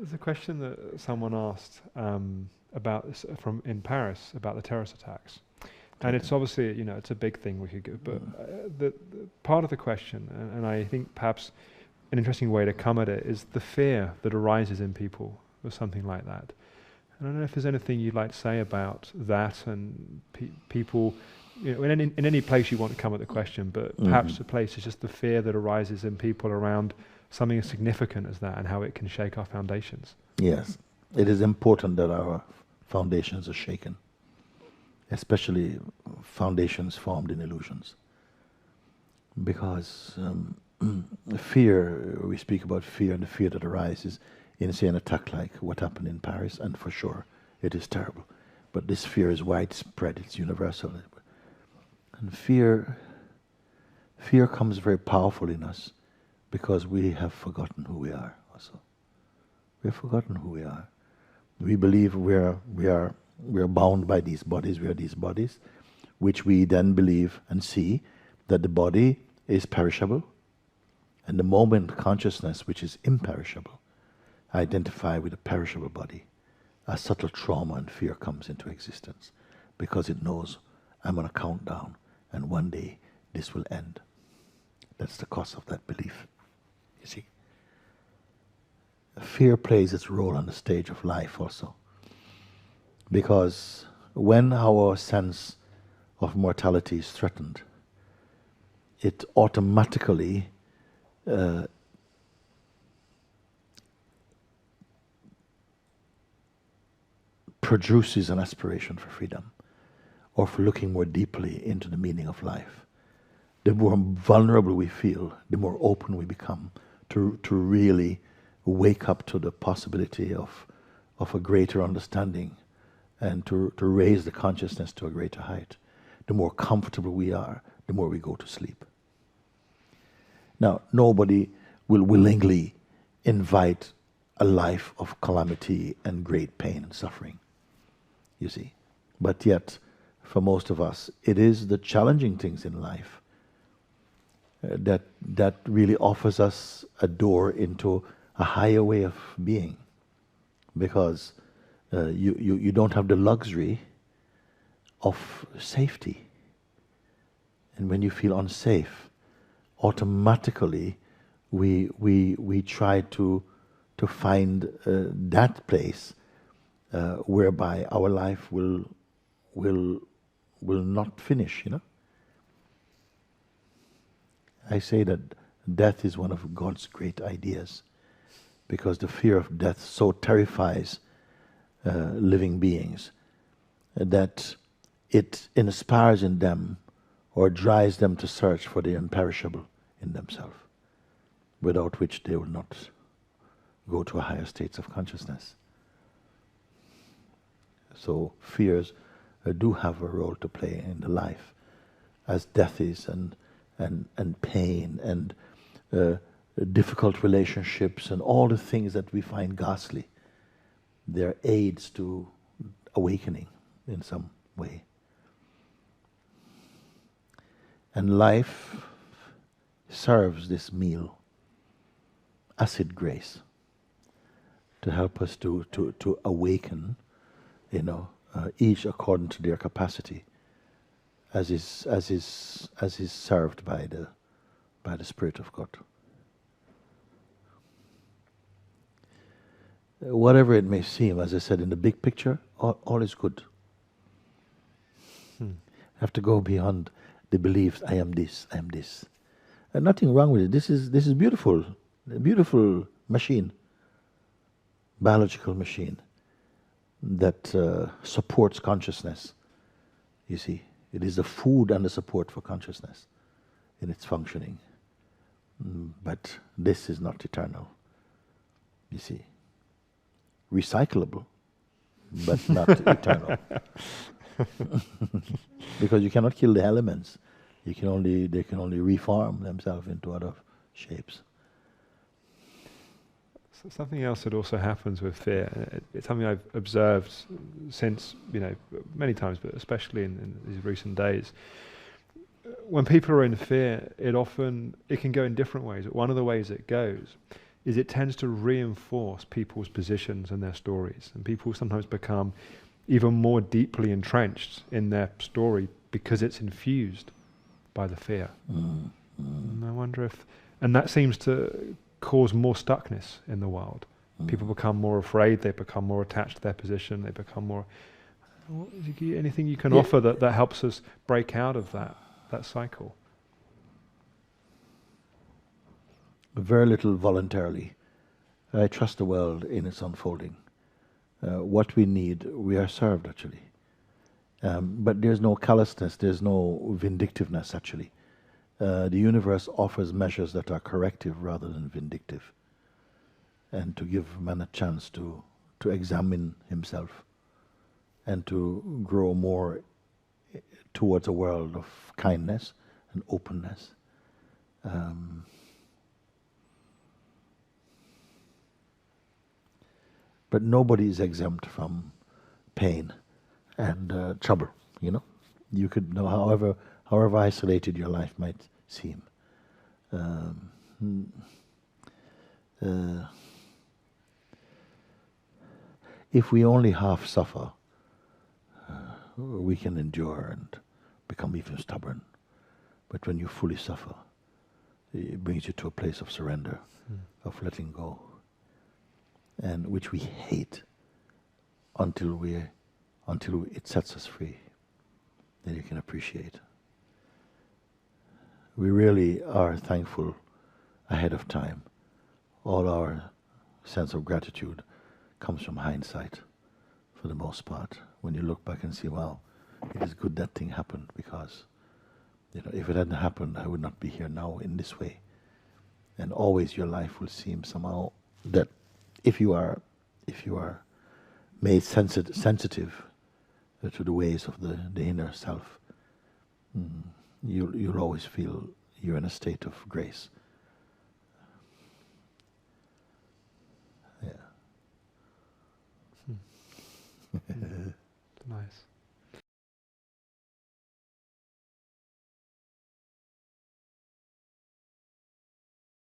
There's a question that someone asked about this from in Paris about the terrorist attacks, and it's obviously it's a big thing we could go, but the part of the question, and I think perhaps an interesting way to come at it is the fear that arises in people or something like that. I don't know if there's anything you'd like to say about that and people, in any place you want to come at the question, but perhaps the place is just the fear that arises in people around something as significant as that and how it can shake our foundations. Yes, it is important that our foundations are shaken, especially foundations formed in illusions. Because fear, we speak about fear and the fear that arises in, say, an attack like what happened in Paris, and for sure it is terrible. But this fear is widespread, it's universal. And fear comes very powerful in us because we have forgotten who we are also. We have forgotten who we are. We believe we are bound by these bodies, we are these bodies, which we then believe and see that the body is perishable, and the moment consciousness, which is imperishable, identify with a perishable body, a subtle trauma and fear comes into existence because it knows I'm on a countdown and one day this will end. That's the cost of that belief, you see. Fear plays its role on the stage of life also, because when our sense of mortality is threatened, it automatically produces an aspiration for freedom or for looking more deeply into the meaning of life. The more vulnerable we feel, the more open we become to really wake up to the possibility of a greater understanding and to raise the consciousness to a greater height. The more comfortable we are, the more we go to sleep. Now, nobody will willingly invite a life of calamity and great pain and suffering, you see. But yet, for most of us, it is the challenging things in life that really offers us a door into a higher way of being, because you don't have the luxury of safety. And when you feel unsafe, automatically we try to find that place whereby our life will not finish, I say that death is one of God's great ideas, because the fear of death so terrifies living beings that it inspires in them or drives them to search for the imperishable in themselves, without which they will not go to a higher states of consciousness. So fears do have a role to play in the life, as death is, and pain, and difficult relationships, and all the things that we find ghastly. They're aids to awakening in some way. And life serves this meal, acid grace, to help us to awaken, each according to their capacity, as is served by the Spirit of God. Whatever it may seem, as I said, in the big picture, all is good. Have to go beyond the beliefs, I am this, I am this. And nothing wrong with it. This is beautiful. A beautiful machine. Biological machine that supports consciousness. You see, it is the food and the support for consciousness in its functioning. But this is not eternal. You see, recyclable, but not eternal. Because you cannot kill the elements. They can only reform themselves into other shapes. So something else that also happens with fear, it's something I've observed since, many times, but especially in these recent days. When people are in fear, it can go in different ways. One of the ways it goes is it tends to reinforce people's positions and their stories, and people sometimes become even more deeply entrenched in their story because it's infused by the fear. And I wonder if, and that seems to cause more stuckness in the world. People become more afraid, they become more attached to their position, they become more... Anything you can offer that helps us break out of that cycle? Very little voluntarily. I trust the world in its unfolding. What we need, we are served actually. But there's no callousness, there's no vindictiveness actually. The universe offers measures that are corrective rather than vindictive, and to give man a chance to examine himself and to grow more towards a world of kindness and openness. But nobody is exempt from pain and trouble, you know. You could know, however isolated your life might seem. If we only half suffer, we can endure and become even stubborn. But when you fully suffer, it brings you to a place of surrender, of letting go, and which we hate until it sets us free. Then you can appreciate. We really are thankful ahead of time. All our sense of gratitude comes from hindsight, for the most part. When you look back and see, wow, it is good that thing happened, because if it hadn't happened, I would not be here now in this way. And always your life will seem somehow that if you are made sensitive to the ways of the inner self, you'll always feel you're in a state of grace. Nice.